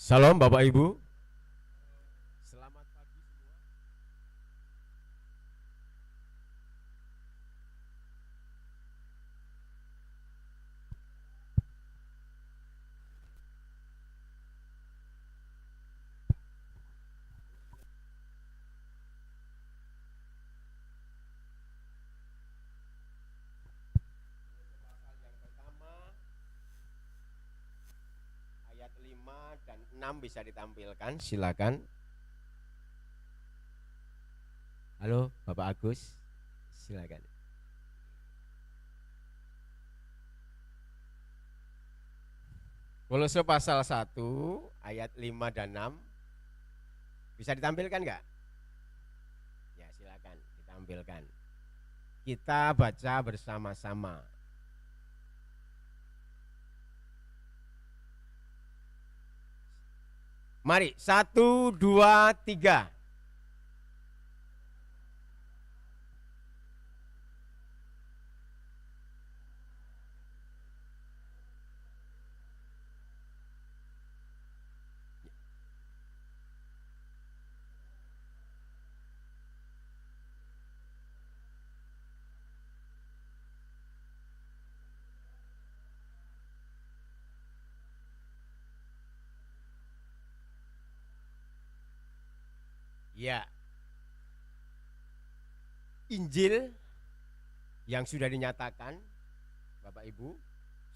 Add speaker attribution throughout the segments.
Speaker 1: Salam Bapak Ibu. Selamat pagi semua. Pasal yang pertama ayat 5 dan 6 bisa ditampilkan, silakan. Halo Bapak Agus, silakan. Kolose pasal 1 ayat 5 dan 6 bisa ditampilkan nggak? Ya silakan ditampilkan. Kita baca bersama-sama. Mari, 1, 2, 3. Ya, Injil yang sudah dinyatakan, Bapak Ibu,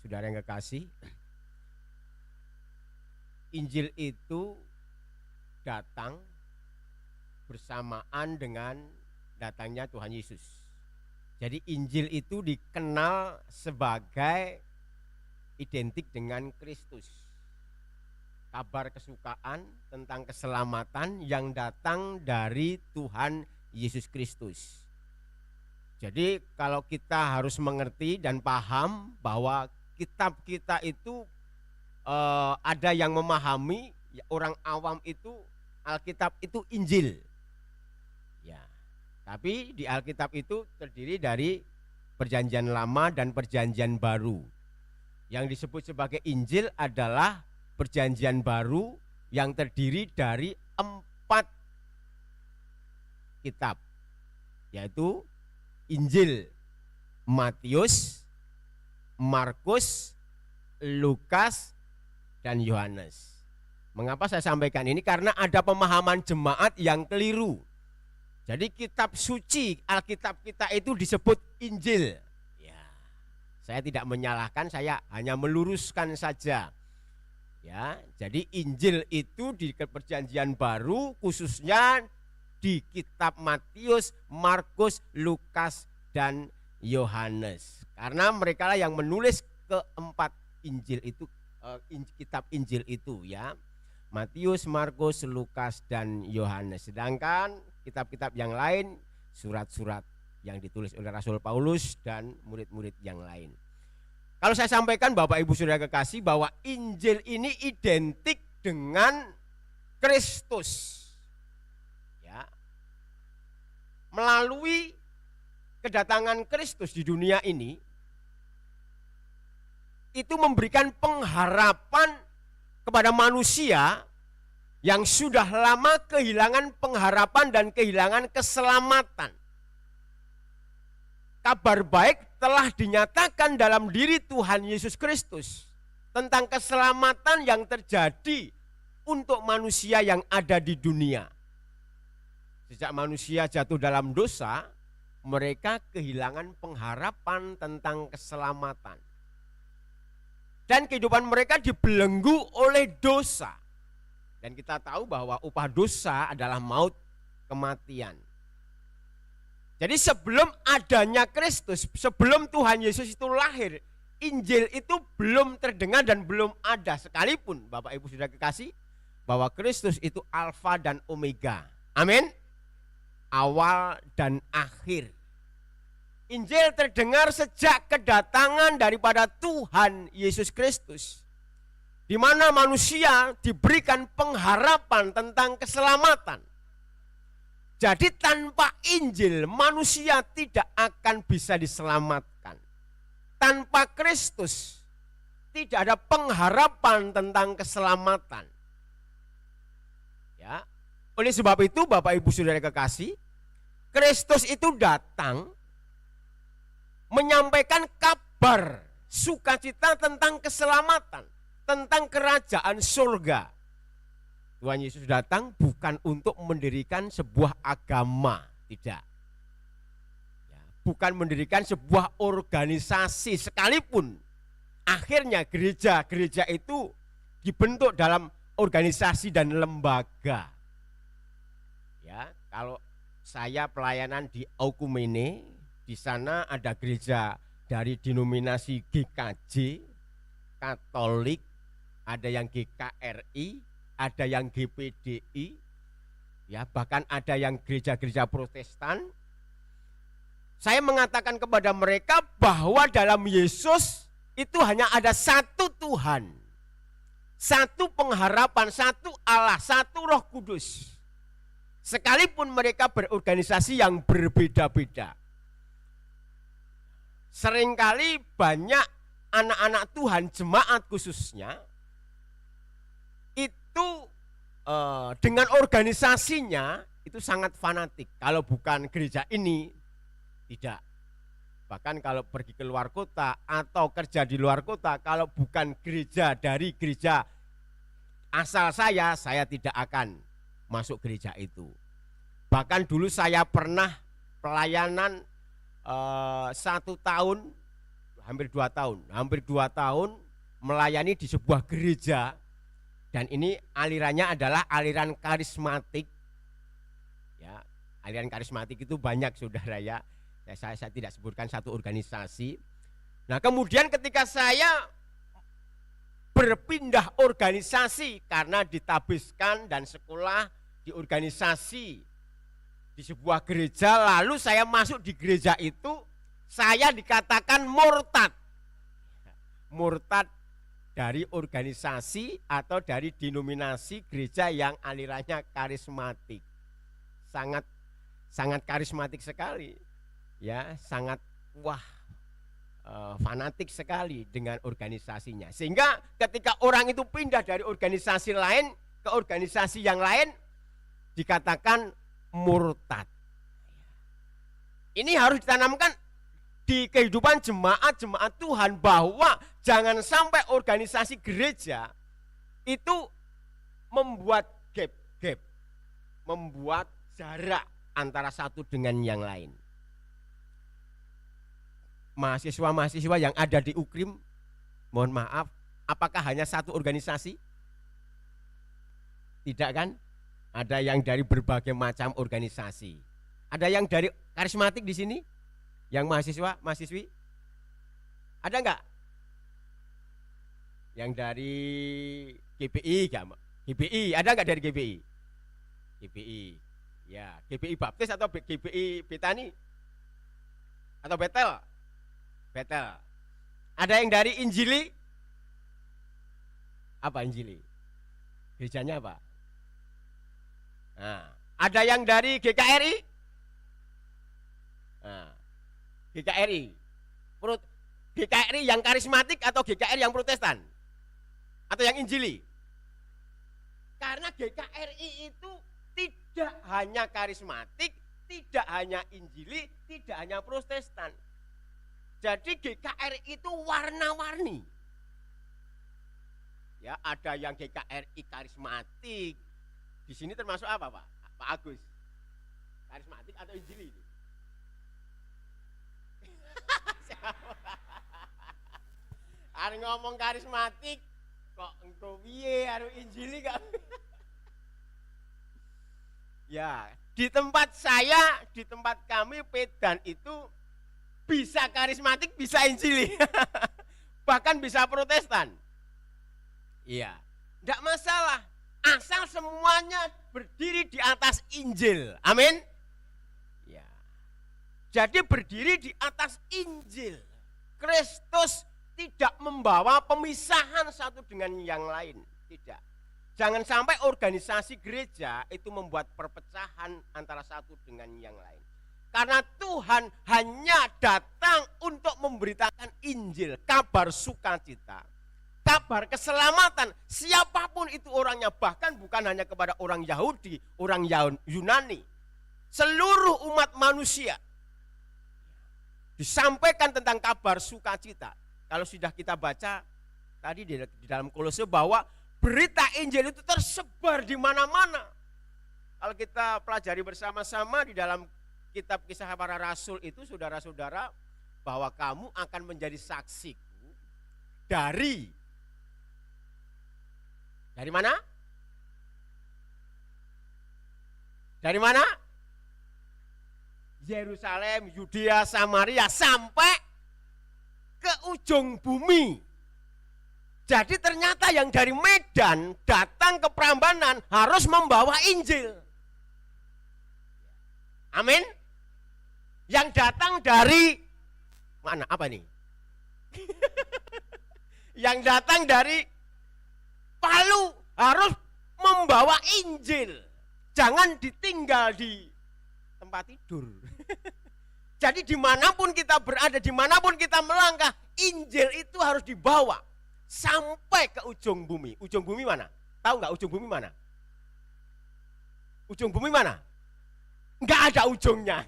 Speaker 1: saudara yang kekasih, Injil itu datang bersamaan dengan datangnya Tuhan Yesus. Jadi Injil itu dikenal sebagai identik dengan Kristus. Kabar kesukaan tentang keselamatan yang datang dari Tuhan Yesus Kristus. Jadi kalau kita harus mengerti dan paham bahwa kitab kita itu ada yang memahami, orang awam itu Alkitab itu Injil. Ya, tapi di Alkitab itu terdiri dari Perjanjian Lama dan Perjanjian Baru. Yang disebut sebagai Injil adalah Perjanjian Baru yang terdiri dari 4 kitab, yaitu Injil Matius, Markus, Lukas, dan Yohanes. Mengapa saya sampaikan ini? Karena ada pemahaman jemaat yang keliru. Jadi kitab suci Alkitab kita itu disebut Injil. Ya, saya tidak menyalahkan, saya hanya meluruskan saja. Ya, jadi Injil itu di Perjanjian Baru khususnya di kitab Matius, Markus, Lukas, dan Yohanes. Karena mereka lah yang menulis keempat Injil itu, kitab Injil itu ya. Matius, Markus, Lukas, dan Yohanes. Sedangkan kitab-kitab yang lain, surat-surat yang ditulis oleh Rasul Paulus dan murid-murid yang lain. Kalau saya sampaikan Bapak Ibu Saudara kekasih bahwa Injil ini identik dengan Kristus. Ya. Melalui kedatangan Kristus di dunia ini, itu memberikan pengharapan kepada manusia yang sudah lama kehilangan pengharapan dan kehilangan keselamatan. Kabar baik telah dinyatakan dalam diri Tuhan Yesus Kristus tentang keselamatan yang terjadi untuk manusia yang ada di dunia. Sejak manusia jatuh dalam dosa, mereka kehilangan pengharapan tentang keselamatan. Dan kehidupan mereka dibelenggu oleh dosa. Dan kita tahu bahwa upah dosa adalah maut, kematian. Jadi sebelum adanya Kristus, sebelum Tuhan Yesus itu lahir, Injil itu belum terdengar dan belum ada sekalipun, Bapak Ibu Saudara kekasih, bahwa Kristus itu Alfa dan Omega. Amin. Awal dan akhir. Injil terdengar sejak kedatangan daripada Tuhan Yesus Kristus, di mana manusia diberikan pengharapan tentang keselamatan. Jadi tanpa Injil manusia tidak akan bisa diselamatkan. Tanpa Kristus tidak ada pengharapan tentang keselamatan. Ya. Oleh sebab itu Bapak Ibu Saudara kekasih, Kristus itu datang menyampaikan kabar sukacita tentang keselamatan, tentang kerajaan surga. Tuhan Yesus datang bukan untuk mendirikan sebuah agama, tidak. Ya, bukan mendirikan sebuah organisasi sekalipun. Akhirnya gereja-gereja itu dibentuk dalam organisasi dan lembaga. Ya, kalau saya pelayanan di Oikumene, di sana ada gereja dari denominasi GKJ, Katolik, ada yang GKRI, ada yang GPDI, ya bahkan ada yang gereja-gereja Protestan. Saya mengatakan kepada mereka bahwa dalam Yesus itu hanya ada satu Tuhan, satu pengharapan, satu Allah, satu Roh Kudus. Sekalipun mereka berorganisasi yang berbeda-beda. Seringkali banyak anak-anak Tuhan, jemaat khususnya, itu dengan organisasinya itu sangat fanatik. Kalau bukan gereja ini, tidak. Bahkan kalau pergi ke luar kota atau kerja di luar kota, kalau bukan gereja dari gereja asal saya tidak akan masuk gereja itu. Bahkan dulu saya pernah pelayanan 1 tahun, hampir 2 tahun melayani di sebuah gereja, dan ini alirannya adalah aliran karismatik. Ya, aliran karismatik itu banyak saudara ya. Saya tidak sebutkan satu organisasi. Nah kemudian ketika saya berpindah organisasi karena ditabiskan dan sekolah di organisasi di sebuah gereja, lalu saya masuk di gereja itu, saya dikatakan murtad. Murtad dari organisasi atau dari denominasi gereja yang alirannya karismatik. Sangat karismatik sekali. Ya, sangat fanatik sekali dengan organisasinya. Sehingga ketika orang itu pindah dari organisasi lain ke organisasi yang lain, dikatakan murtad. Ini harus ditanamkan di kehidupan jemaat-jemaat Tuhan, bahwa jangan sampai organisasi gereja itu membuat gap, membuat jarak antara satu dengan yang lain. Mahasiswa-mahasiswa yang ada di UKRIM, mohon maaf, apakah hanya satu organisasi? Tidak kan? Ada yang dari berbagai macam organisasi. Ada yang dari karismatik di sini? Yang mahasiswa, mahasiswi? Ada enggak? Yang dari GPI, GPI, ada enggak dari GPI? GPI, ya, GPI Baptis atau GPI Betani? Atau Betel? Betel. Ada yang dari Injili? Apa Injili? Gerejanya apa? Nah, ada yang dari GKRI? Nah, GKRI. GKRI yang karismatik atau GKRI yang Protestan? Atau yang Injili? Karena GKRI itu tidak hanya karismatik, tidak hanya Injili, tidak hanya Protestan. Jadi GKRI itu warna-warni. Ya, ada yang GKRI karismatik. Di sini termasuk apa, Pak? Pak Agus. Karismatik atau Injili? Hari ngomong karismatik kok engko piye karo Injili gak? Ya, di tempat saya, di tempat kami Pedan itu bisa karismatik, bisa Injili. Bahkan bisa Protestan. Iya, enggak masalah. Asal semuanya berdiri di atas Injil. Amin. Ya. Jadi berdiri di atas Injil. Kristus tidak membawa pemisahan satu dengan yang lain. Tidak. Jangan sampai organisasi gereja itu membuat perpecahan antara satu dengan yang lain. Karena Tuhan hanya datang untuk memberitakan Injil, kabar sukacita. kabar keselamatan siapapun itu orangnya, bahkan bukan hanya kepada orang Yahudi, orang Yunani, seluruh umat manusia disampaikan tentang kabar sukacita. Kalau sudah kita baca tadi di dalam Kolose bahwa berita Injil itu tersebar di mana-mana. Kalau kita pelajari bersama-sama di dalam kitab Kisah Para Rasul itu, saudara-saudara, bahwa kamu akan menjadi saksiku dari mana? Dari mana? Yerusalem, Yudea, Samaria, sampai ke ujung bumi. Jadi ternyata yang dari Medan datang ke Prambanan harus membawa Injil. Amin. Yang datang dari mana? Apa nih? Yang datang dari Palu harus membawa Injil. Jangan ditinggal di tempat tidur. Jadi dimanapun kita berada, dimanapun kita melangkah, Injil itu harus dibawa sampai ke ujung bumi. Ujung bumi mana? Tahu nggak ujung bumi mana? Ujung bumi mana? Nggak ada ujungnya.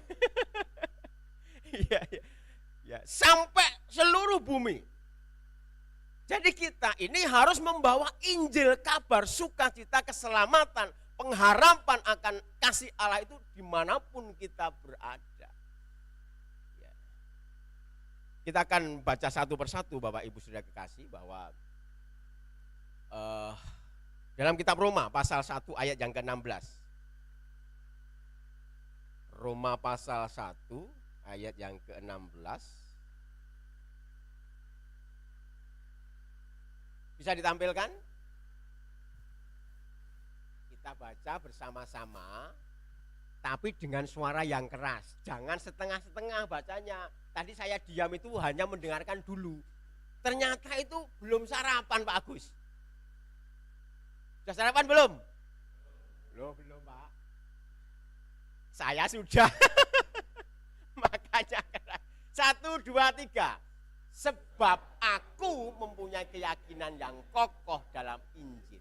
Speaker 1: Ya, sampai seluruh bumi. Jadi kita ini harus membawa Injil, kabar sukacita, keselamatan, pengharapan akan kasih Allah itu dimanapun kita berada. Ya. Kita akan baca satu persatu Bapak Ibu Saudara kekasih, bahwa dalam kitab Roma pasal 1 ayat yang ke-16. Roma pasal 1 ayat yang ke-16. Bisa ditampilkan? Kita baca bersama-sama, tapi dengan suara yang keras. Jangan setengah-setengah bacanya. Tadi saya diam itu hanya mendengarkan dulu. Ternyata itu belum sarapan Pak Agus. Sudah sarapan belum? Belum Pak. Saya sudah. Makanya keras. 1, 2, 3. Sebab aku mempunyai keyakinan yang kokoh dalam Injil.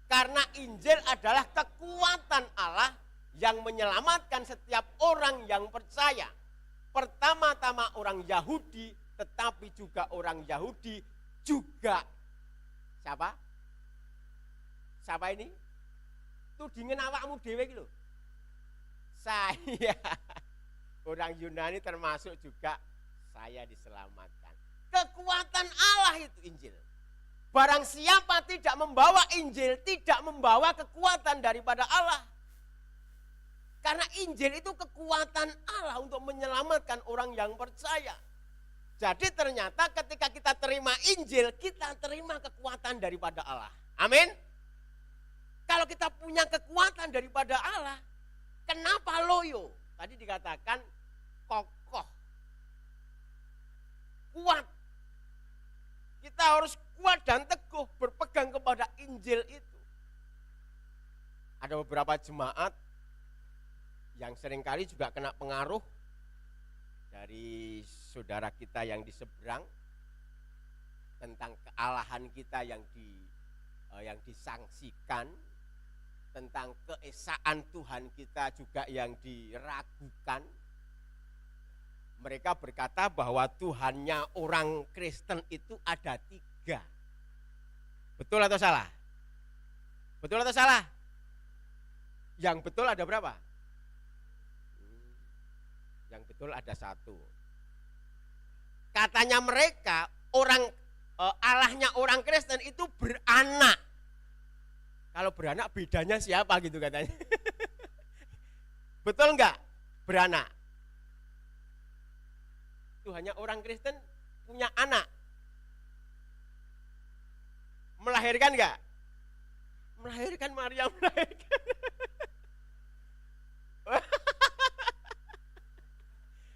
Speaker 1: Karena Injil adalah kekuatan Allah yang menyelamatkan setiap orang yang percaya. Pertama-tama orang Yahudi, tetapi juga orang Yahudi juga. Siapa? Siapa ini? Tudingin awakmu dhewe iki lho. Saya. Orang Yunani termasuk juga saya diselamatkan. Kekuatan Allah itu Injil. Barang siapa tidak membawa Injil, tidak membawa kekuatan daripada Allah. Karena Injil itu kekuatan Allah untuk menyelamatkan orang yang percaya. Jadi ternyata ketika kita terima Injil, kita terima kekuatan daripada Allah. Amin. Kalau kita punya kekuatan daripada Allah, kenapa loyo? Tadi dikatakan kokoh, kuat. Kita harus kuat dan teguh berpegang kepada Injil itu. Ada beberapa jemaat yang seringkali juga kena pengaruh dari saudara kita yang di seberang tentang kealahan kita yang disangsikan, tentang keesaan Tuhan kita juga yang diragukan. Mereka berkata bahwa Tuhannya orang Kristen itu ada 3. Betul atau salah? Betul atau salah? Yang betul ada berapa? Yang betul ada 1. Katanya mereka Allahnya orang Kristen itu beranak. Kalau beranak bedanya siapa gitu katanya. Betul enggak? Beranak. Tuhannya orang Kristen punya anak. Melahirkan enggak? Melahirkan, Maria melahirkan.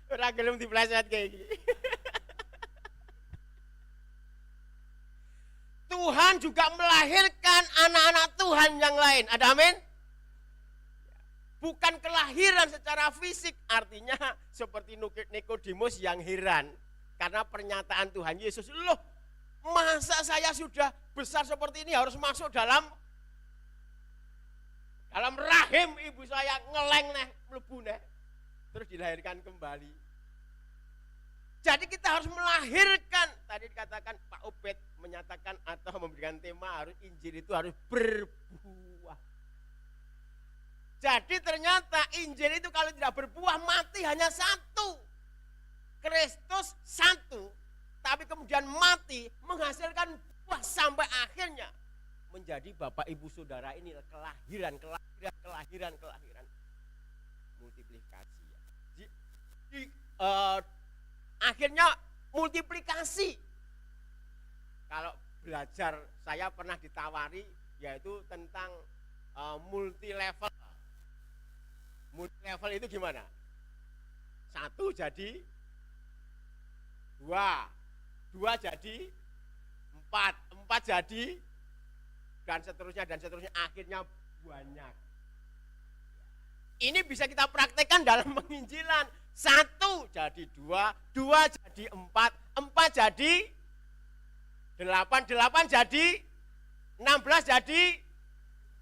Speaker 1: Ora gelem dipleset kayak gini. Tuhan juga melahirkan anak-anak Tuhan yang lain. Ada amin? Bukan kelahiran secara fisik, artinya seperti Nikodemus yang heran karena pernyataan Tuhan Yesus, loh Masa saya sudah besar seperti ini harus masuk dalam rahim ibu saya, ngeleng nih, mlebu nih, terus dilahirkan kembali. Jadi kita harus melahirkan. Tadi dikatakan Pak Obed menyatakan atau memberikan tema harus Injil itu harus berbuah. Jadi ternyata Injil itu kalau tidak berbuah mati hanya satu. Kristus satu, tapi kemudian mati menghasilkan buah sampai akhirnya menjadi Bapak Ibu Saudara ini kelahiran multiplikasi. Akhirnya multiplikasi. Kalau belajar saya pernah ditawari yaitu tentang multi level. Multi level itu gimana? 1 jadi 2, 2 jadi 4, 4 jadi dan seterusnya akhirnya banyak. Ini bisa kita praktekkan dalam penginjilan. 1 jadi 2, 2 jadi 4, 4 jadi 8, 8 jadi 16 jadi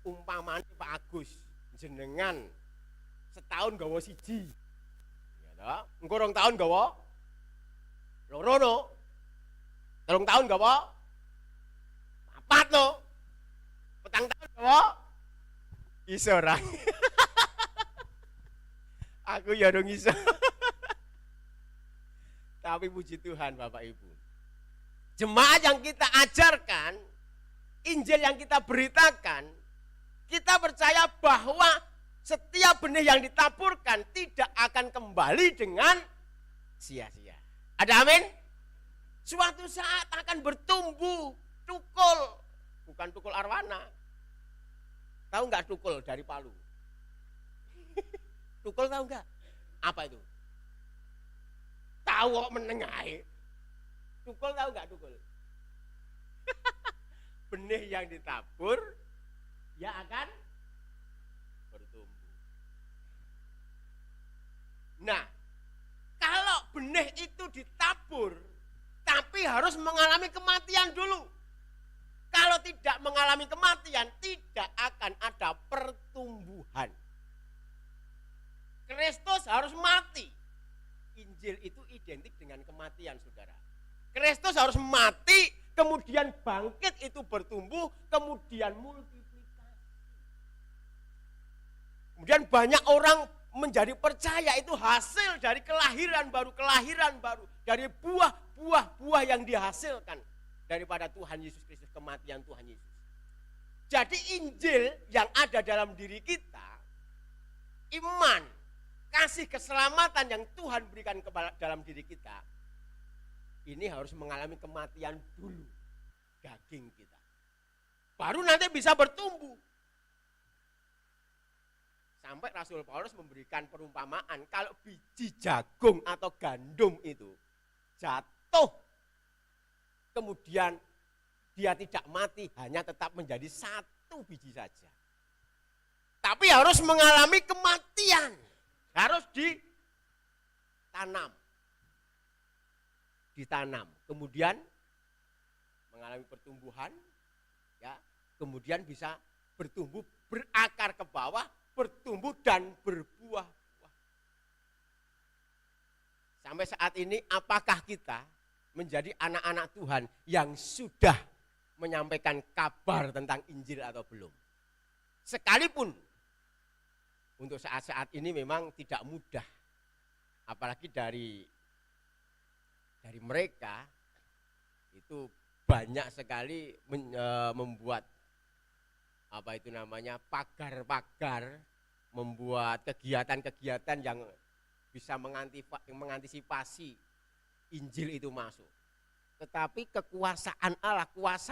Speaker 1: umpamanya Pak Agus jenengan setahun gawa siji. Ya, engko 2 tahun gawa loro no. 3 tahun gawa 4 no. 4 tahun gawa iso ora. Aku ya dong iso. Tapi puji Tuhan Bapak Ibu. Jemaat yang kita ajarkan, Injil yang kita beritakan, kita percaya bahwa setiap benih yang ditaburkan tidak akan kembali dengan sia-sia. Ada amin? Suatu saat akan bertumbuh tukul, bukan tukul arwana. Tahu nggak tukul dari Palu? Tukul tahu nggak? Apa itu? Tahu kok menengahi. Tukul tahu nggak tukul? Benih yang ditabur, ya akan bertumbuh. Nah, kalau benih itu ditabur, tapi harus mengalami kematian dulu. Kalau tidak mengalami kematian, tidak akan ada pertumbuhan. Kristus harus mati. Injil itu identik dengan kematian, saudara. Kristus harus mati, kemudian bangkit itu bertumbuh, kemudian multiplikasi. Kemudian banyak orang menjadi percaya itu hasil dari kelahiran baru, dari buah yang dihasilkan daripada Tuhan Yesus Kristus, kematian Tuhan Yesus. Jadi Injil yang ada dalam diri kita, iman, kasih keselamatan yang Tuhan berikan dalam diri kita, ini harus mengalami kematian dulu daging kita. Baru nanti bisa bertumbuh. Sampai Rasul Paulus memberikan perumpamaan kalau biji jagung atau gandum itu jatuh, kemudian dia tidak mati, hanya tetap menjadi 1 biji saja. Tapi harus mengalami kematian, harus ditanam, kemudian mengalami pertumbuhan, ya, kemudian bisa bertumbuh, berakar ke bawah, bertumbuh dan berbuah. Sampai saat ini apakah kita menjadi anak-anak Tuhan yang sudah menyampaikan kabar tentang Injil atau belum? Sekalipun untuk saat-saat ini memang tidak mudah. Apalagi dari mereka itu banyak sekali membuat pagar-pagar, membuat kegiatan-kegiatan yang bisa mengantisipasi Injil itu masuk. Tetapi kuasa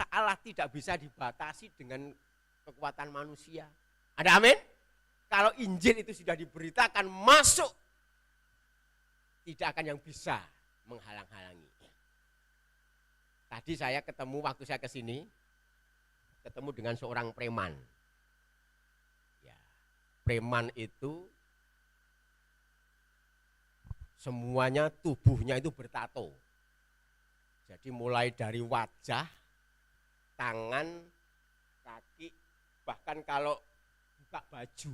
Speaker 1: Allah tidak bisa dibatasi dengan kekuatan manusia. Ada amin? Kalau Injil itu sudah diberitakan masuk, tidak akan yang bisa menghalang-halangi. Tadi saya ketemu, waktu saya ke sini, ketemu dengan seorang preman. Ya, preman itu semuanya tubuhnya itu bertato. Jadi mulai dari wajah, tangan, kaki, bahkan kalau buka baju,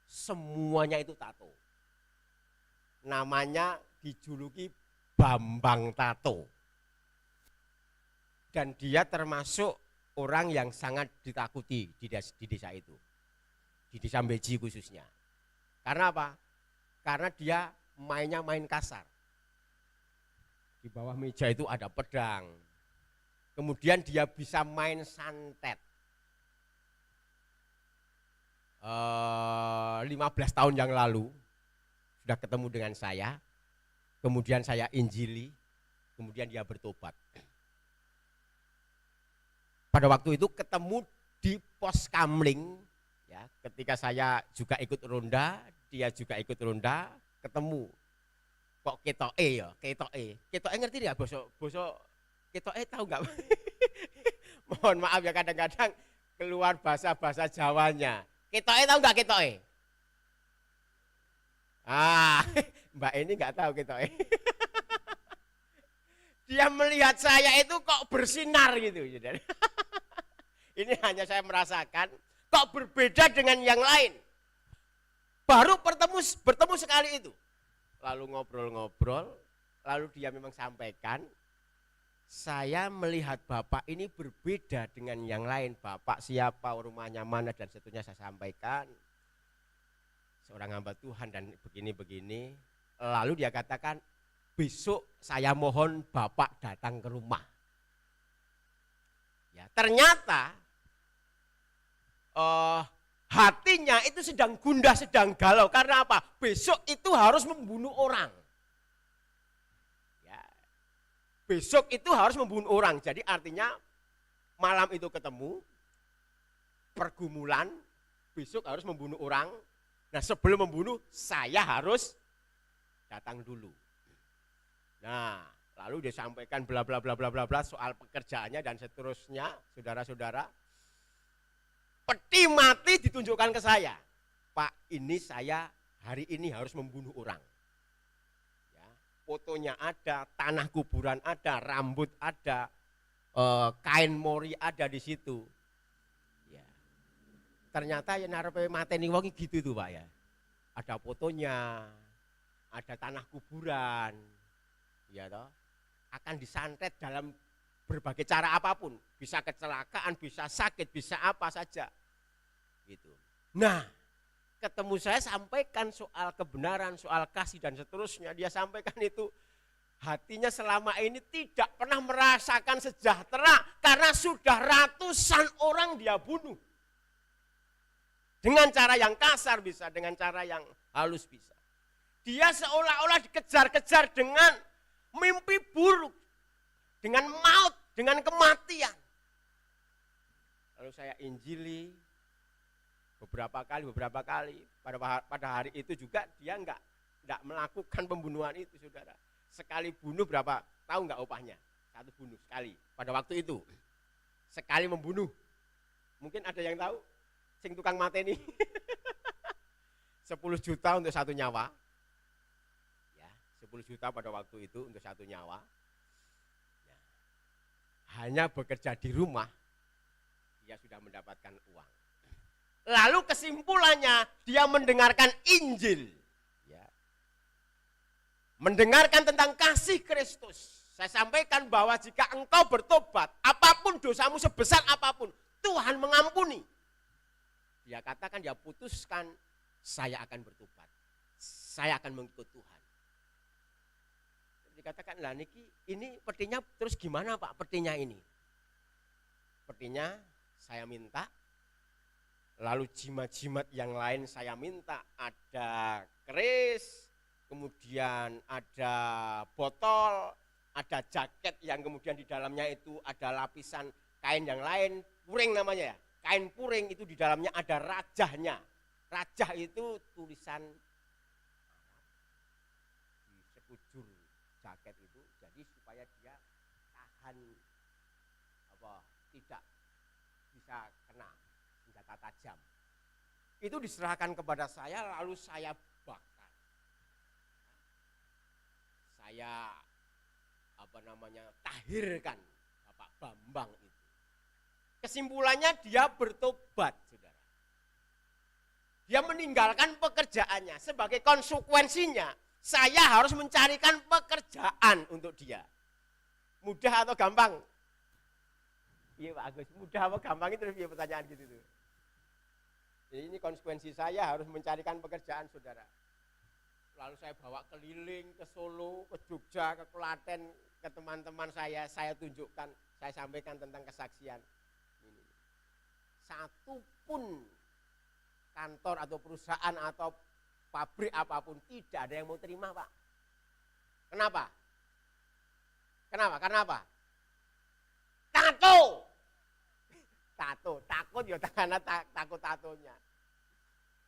Speaker 1: semuanya itu tato. Namanya dijuluki Bambang Tato. Dan dia termasuk orang yang sangat ditakuti di desa itu. Di desa Beji khususnya. Karena apa? Karena dia mainnya main kasar. Di bawah meja itu ada pedang. Kemudian dia bisa main santet. 15 tahun yang lalu sudah ketemu dengan saya. Kemudian saya injili. Kemudian dia bertobat. Pada waktu itu ketemu di pos kamling. Ya, ketika saya juga ikut ronda, dia juga ikut ronda, ketemu. Kok ketoke ya, ketoke. Ketoke ngerti enggak boso ketoke tahu enggak? Mohon maaf ya kadang-kadang keluar bahasa-bahasa Jawanya. Ketoke tahu enggak ketoke? Mbak ini enggak tahu ketoke. Dia melihat saya itu kok bersinar gitu. Ini hanya saya merasakan kok berbeda dengan yang lain. Baru bertemu sekali itu. Lalu ngobrol-ngobrol, lalu dia memang sampaikan, saya melihat Bapak ini berbeda dengan yang lain. Bapak siapa, rumahnya mana, dan seterusnya saya sampaikan. Seorang hamba Tuhan dan begini-begini. Lalu dia katakan, besok saya mohon Bapak datang ke rumah. Ya, ternyata hatinya itu sedang gundah, sedang galau. Karena apa? Besok itu harus membunuh orang. Ya. Besok itu harus membunuh orang. Jadi artinya malam itu ketemu, pergumulan, besok harus membunuh orang. Nah sebelum membunuh, saya harus datang dulu. Nah lalu dia sampaikan bla bla bla bla bla bla soal pekerjaannya dan seterusnya, saudara-saudara. Peti mati ditunjukkan ke saya. Pak, ini saya hari ini harus membunuh orang. Ya, fotonya ada, tanah kuburan ada, rambut ada, kain mori ada di situ. Ya. Ternyata ya narepe mateni wong gitu tuh Pak ya. Ada fotonya, ada tanah kuburan. Ya toh. Akan disantet dalam berbagai cara apapun, bisa kecelakaan, bisa sakit, bisa apa saja, gitu. Nah, ketemu saya sampaikan soal kebenaran, soal kasih dan seterusnya. Dia sampaikan itu hatinya selama ini tidak pernah merasakan sejahtera karena sudah ratusan orang dia bunuh. Dengan cara yang kasar bisa, dengan cara yang halus bisa. Dia seolah-olah dikejar-kejar dengan mimpi buruk. Dengan maut, dengan kematian. Lalu saya injili beberapa kali. Pada hari itu juga dia enggak melakukan pembunuhan itu, saudara. Sekali bunuh berapa? Tahu enggak upahnya? Satu bunuh sekali. Pada waktu itu. Sekali membunuh. Mungkin ada yang tahu? Sing tukang mateni. 10 juta untuk satu nyawa. Ya, 10 juta pada waktu itu untuk satu nyawa. Hanya bekerja di rumah, dia sudah mendapatkan uang. Lalu kesimpulannya, dia mendengarkan Injil. Ya. Mendengarkan tentang kasih Kristus. Saya sampaikan bahwa jika engkau bertobat, apapun dosamu sebesar apapun, Tuhan mengampuni. Dia katakan, dia putuskan, saya akan bertobat. Saya akan mengikut Tuhan. Dikatakan lah niki ini petinya terus gimana Pak petinya ini? Petinya saya minta, lalu jimat-jimat yang lain saya minta, ada keris, kemudian ada botol, ada jaket yang kemudian di dalamnya itu ada lapisan kain yang lain, puring namanya ya, kain puring itu di dalamnya ada rajahnya. Rajah itu tulisan di sekujur jaket itu, jadi supaya dia tahan tidak bisa kena senjata tajam. Itu diserahkan kepada saya, lalu saya bakar. Saya tahirkan Bapak Bambang itu. Kesimpulannya dia bertobat, saudara. Dia meninggalkan pekerjaannya. Sebagai konsekuensinya, saya harus mencarikan pekerjaan untuk dia. Mudah atau gampang? Iya Pak Agus, mudah atau gampang itu lebih pertanyaan gitu tuh. Jadi ini konsekuensi saya harus mencarikan pekerjaan, saudara. Lalu saya bawa keliling ke Solo, ke Jogja, ke Klaten, ke teman-teman saya tunjukkan, saya sampaikan tentang kesaksian. Ini. Satu pun kantor atau perusahaan atau pabrik apapun tidak ada yang mau terima, Pak. Kenapa? Karena apa? Takut ya karena takut tatonya.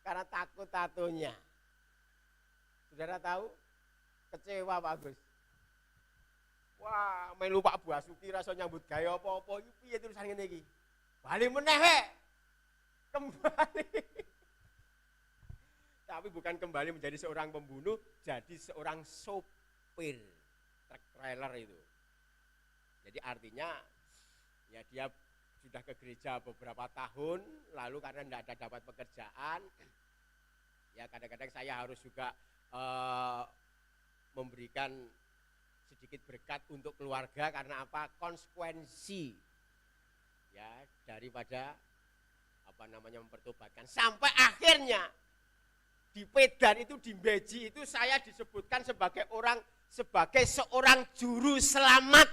Speaker 1: Karena takut tatonya. Saudara tahu? Kecewa Pak Agus. Wah, melu Pak Basuki rasa nyambut gawe apa-apa iki piye tulisan ngene iki. Bali meneh he. Kembali. Tapi bukan kembali menjadi seorang pembunuh, jadi seorang sopir truk trailer itu. Jadi artinya ya dia sudah ke gereja beberapa tahun, lalu karena tidak ada dapat pekerjaan, ya kadang-kadang saya harus juga memberikan sedikit berkat untuk keluarga karena apa? Konsekuensi ya daripada mempertobatkan. Sampai akhirnya di Pedan itu, di Beji itu saya disebutkan sebagai seorang juru selamat.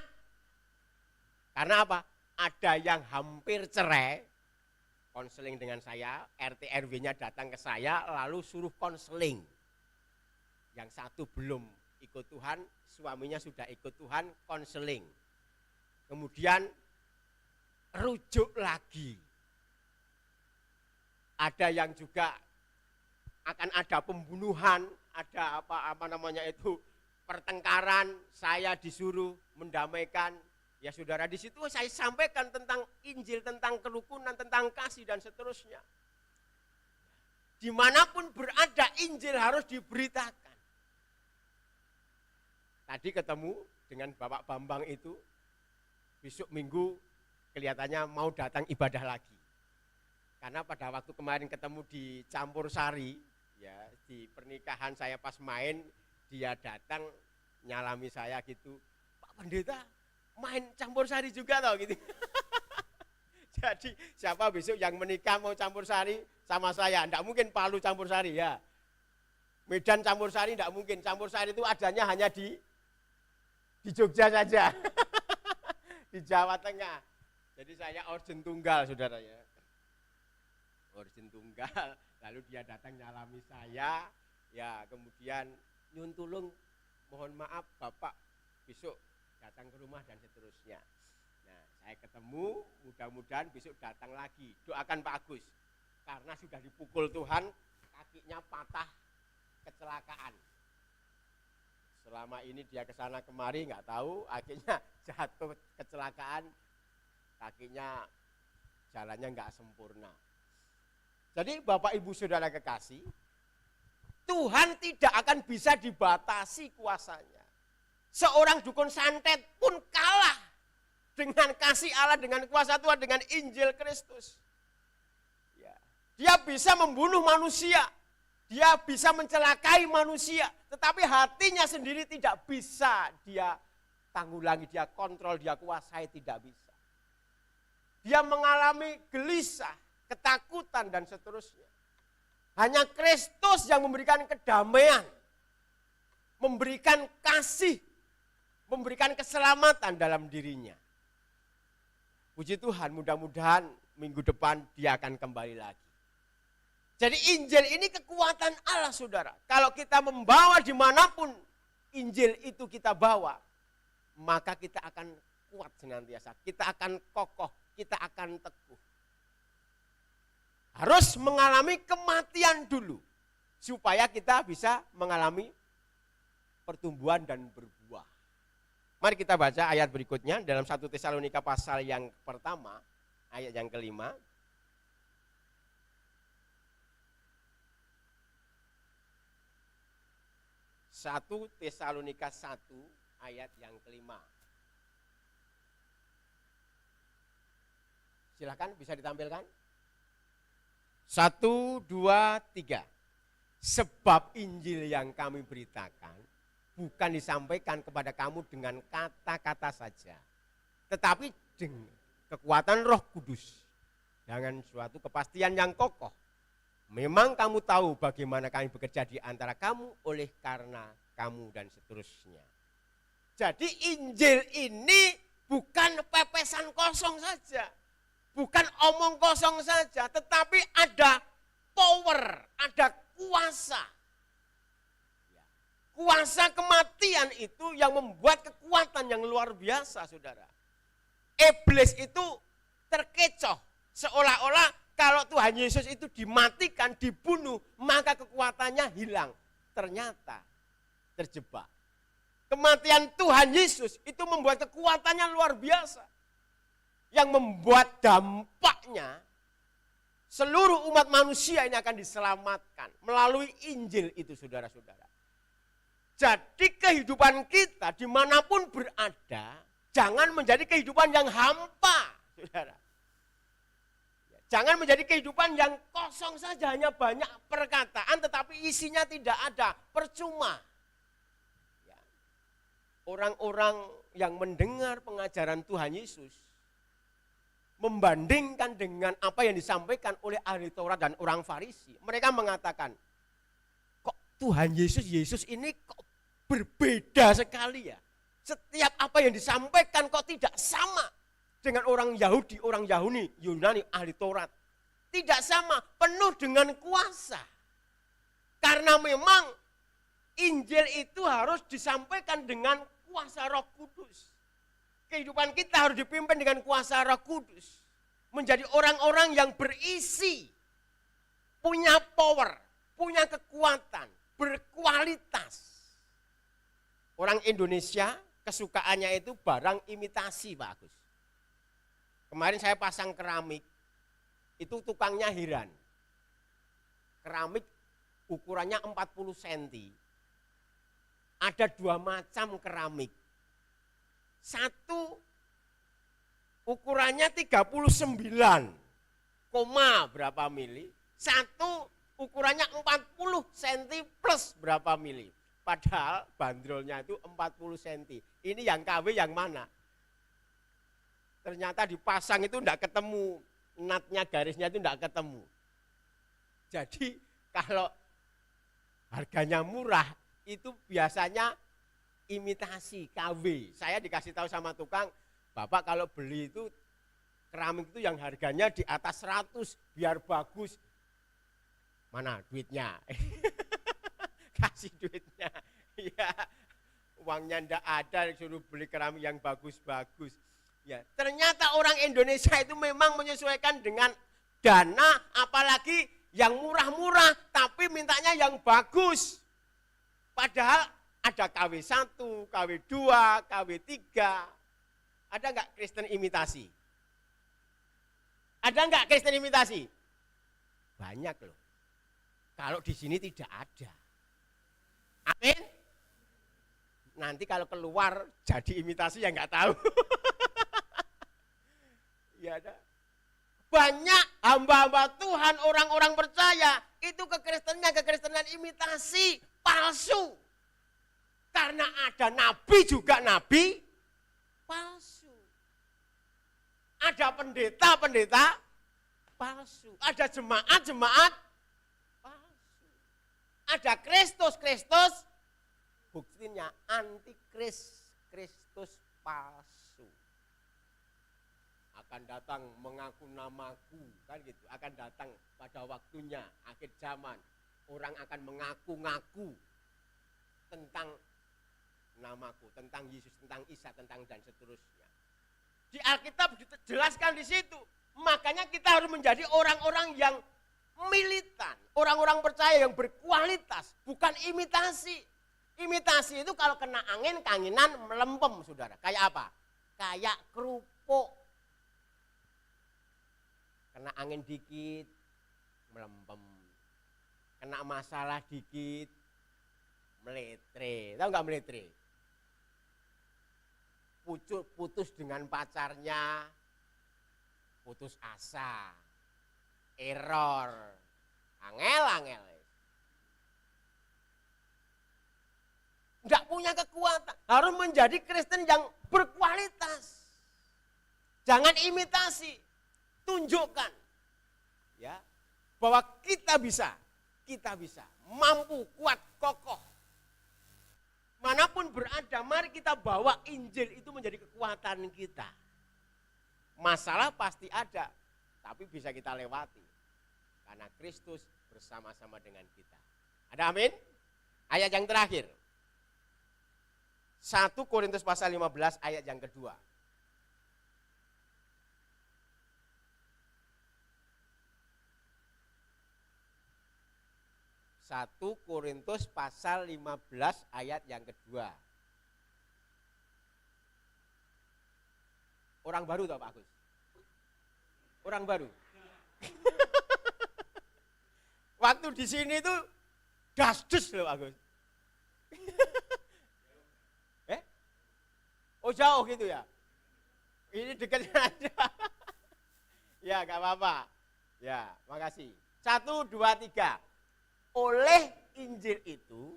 Speaker 1: Karena apa? Ada yang hampir cerai, konseling dengan saya, RT RW-nya datang ke saya, lalu suruh konseling. Yang satu belum ikut Tuhan, suaminya sudah ikut Tuhan, konseling. Kemudian rujuk lagi. Ada yang juga akan ada pembunuhan, ada pertengkaran, saya disuruh mendamaikan. Ya saudara, di situ saya sampaikan tentang Injil, tentang kerukunan, tentang kasih dan seterusnya. Dimanapun berada, Injil harus diberitakan. Tadi ketemu dengan Bapak Bambang itu, besok Minggu kelihatannya mau datang ibadah lagi. Karena pada waktu kemarin ketemu di Campur Sari, ya di pernikahan saya pas main, dia datang nyalami saya gitu, Pak Pendeta main Campur Sari juga tau gitu. Jadi siapa besok yang menikah mau Campur Sari sama saya, enggak mungkin Palu Campur Sari ya. Medan Campur Sari enggak mungkin, Campur Sari itu adanya hanya di Jogja saja. Di Jawa Tengah. Jadi saya urgent tunggal saudara ya. Urgent tunggal, lalu dia datang nyalami saya, ya kemudian nyun tulung, mohon maaf Bapak besok datang ke rumah dan seterusnya. Nah saya ketemu, mudah-mudahan besok datang lagi, doakan Pak Agus, karena sudah dipukul Tuhan, kakinya patah kecelakaan. Selama ini dia kesana kemari nggak tahu, akhirnya jatuh kecelakaan, kakinya jalannya nggak sempurna. Jadi Bapak Ibu Saudara kekasih, Tuhan tidak akan bisa dibatasi kuasanya. Seorang dukun santet pun kalah dengan kasih Allah, dengan kuasa Tuhan, dengan Injil Kristus. Ya. Dia bisa membunuh manusia, dia bisa mencelakai manusia, tetapi hatinya sendiri tidak bisa dia tanggulangi, dia kontrol, dia kuasai, tidak bisa. Dia mengalami gelisah, ketakutan dan seterusnya. Hanya Kristus yang memberikan kedamaian, memberikan kasih, memberikan keselamatan dalam dirinya. Puji Tuhan, mudah-mudahan minggu depan dia akan kembali lagi. Jadi Injil ini kekuatan Allah saudara. Kalau kita membawa dimanapun Injil itu kita bawa, maka kita akan kuat senantiasa. Kita akan kokoh, kita akan teguh. Harus mengalami kematian dulu, supaya kita bisa mengalami pertumbuhan dan berbuah. Mari kita baca ayat berikutnya dalam 1 Tesalonika pasal yang pertama, ayat yang kelima. Satu Tesalonika 1 ayat yang kelima. Silahkan bisa ditampilkan. 1, 2, 3. Sebab Injil yang kami beritakan bukan disampaikan kepada kamu dengan kata-kata saja, tetapi dengan kekuatan Roh Kudus, dengan suatu kepastian yang kokoh. Memang kamu tahu bagaimana kami bekerja di antara kamu oleh karena kamu dan seterusnya. Jadi Injil ini bukan pepesan kosong saja, bukan omong kosong saja, tetapi ada power, ada kuasa. Kuasa kematian itu yang membuat kekuatan yang luar biasa, saudara. Iblis itu terkecoh, seolah-olah kalau Tuhan Yesus itu dimatikan, dibunuh, maka kekuatannya hilang. Ternyata terjebak. Kematian Tuhan Yesus itu membuat kekuatannya luar biasa. Yang membuat dampaknya seluruh umat manusia ini akan diselamatkan melalui Injil itu, saudara-saudara. Jadi kehidupan kita dimanapun berada, jangan menjadi kehidupan yang hampa, saudara. Jangan menjadi kehidupan yang kosong saja, hanya banyak perkataan tetapi isinya tidak ada, percuma. Orang-orang yang mendengar pengajaran Tuhan Yesus membandingkan dengan apa yang disampaikan oleh ahli Taurat dan orang Farisi. Mereka mengatakan, kok Tuhan Yesus ini kok berbeda sekali ya. Setiap apa yang disampaikan kok tidak sama dengan orang Yahudi, orang Yunani, ahli Taurat. Tidak sama, penuh dengan kuasa. Karena memang Injil itu harus disampaikan dengan kuasa Roh Kudus. Kehidupan kita harus dipimpin dengan kuasa Roh Kudus. Menjadi orang-orang yang berisi, punya power, punya kekuatan, berkualitas. Orang Indonesia kesukaannya itu barang imitasi, Pak Agus. Kemarin saya pasang keramik, itu tukangnya heran. Keramik ukurannya 40 cm. Ada 2 macam keramik. Satu ukurannya 39, berapa mili. Satu ukurannya 40 cm plus berapa mili. Padahal bandrolnya itu 40 cm. Ini yang KW yang mana? Ternyata dipasang itu enggak ketemu. Natnya, garisnya itu enggak ketemu. Jadi kalau harganya murah, itu biasanya imitasi KW. Saya dikasih tahu sama tukang, Bapak kalau beli itu keramik itu yang harganya di atas 100 biar bagus. Mana duitnya? Kasih duitnya. Ya, uangnya ndak ada, disuruh beli keramik yang bagus-bagus. Ya, ternyata orang Indonesia itu memang menyesuaikan dengan dana, apalagi yang murah-murah, tapi mintanya yang bagus. Padahal ada KW1, KW2, KW3. Ada enggak Kristen imitasi? Ada enggak Kristen imitasi? Banyak loh. Kalau di sini tidak ada. Amin. Nanti kalau keluar jadi imitasi ya enggak tahu. Ya ada. Banyak hamba-hamba Tuhan, orang-orang percaya, itu kekristenan imitasi, palsu. Karena ada nabi juga nabi palsu. Ada pendeta palsu. Ada jemaat palsu. Ada Kristus, buktinya Kristus palsu. Akan datang mengaku namaku, kan gitu. Akan datang pada waktunya, akhir zaman. Orang akan mengaku-ngaku tentang namaku, tentang Yesus, tentang Isa, tentang dan seterusnya. Di Alkitab dijelaskan di situ. Makanya kita harus menjadi orang-orang yang militan, orang-orang percaya yang berkualitas, bukan imitasi. Imitasi itu kalau kena angin, kanginan melempem, saudara. Kayak apa? Kayak kerupuk. Kena angin dikit, melempem. Kena masalah dikit, meletre. Tahu nggak meletre? Putus dengan pacarnya, putus asa, error, angel. Enggak punya kekuatan, harus menjadi Kristen yang berkualitas. Jangan imitasi, tunjukkan ya bahwa kita bisa, mampu, kuat, kokoh. Manapun berada, mari kita bawa Injil itu menjadi kekuatan kita. Masalah pasti ada, tapi bisa kita lewati. Karena Kristus bersama-sama dengan kita. Ada amin? Ayat yang terakhir. 1 Korintus pasal 15 ayat yang kedua. 1 Korintus pasal 15 ayat yang kedua. Orang baru toh Pak Agus? Orang baru. Waktu di sini itu dasdus loh Pak Agus. Oh jauh gitu ya? Ini dekatnya aja. Ya gak apa-apa. Ya makasih. 1, 2, 3. Oleh Injil itu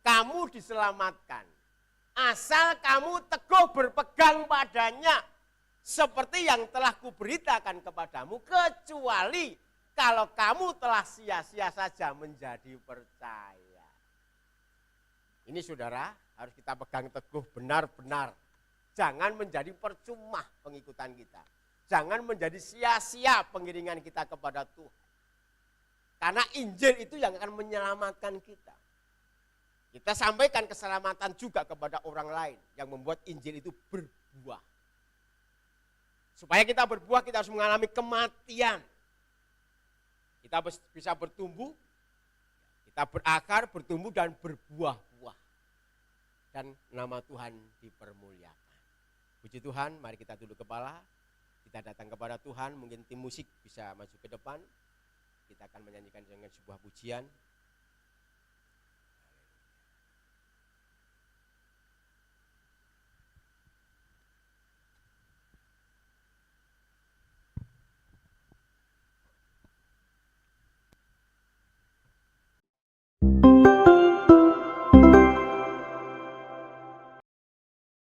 Speaker 1: kamu diselamatkan. Asal kamu teguh berpegang padanya. Seperti yang telah kuberitakan kepadamu. Kecuali kalau kamu telah sia-sia saja menjadi percaya. Ini saudara harus kita pegang teguh benar-benar. Jangan menjadi percuma pengikutan kita. Jangan menjadi sia-sia pengiringan kita kepada Tuhan. Karena Injil itu yang akan menyelamatkan kita. Kita sampaikan keselamatan juga kepada orang lain yang membuat Injil itu berbuah. Supaya kita berbuah, kita harus mengalami kematian. Kita bisa bertumbuh, kita berakar, bertumbuh dan berbuah-buah. Dan nama Tuhan dipermuliakan. Puji Tuhan, mari kita tunduk kepala. Kita datang kepada Tuhan, mungkin tim musik bisa maju ke depan. Kita akan menyanyikan dengan sebuah pujian.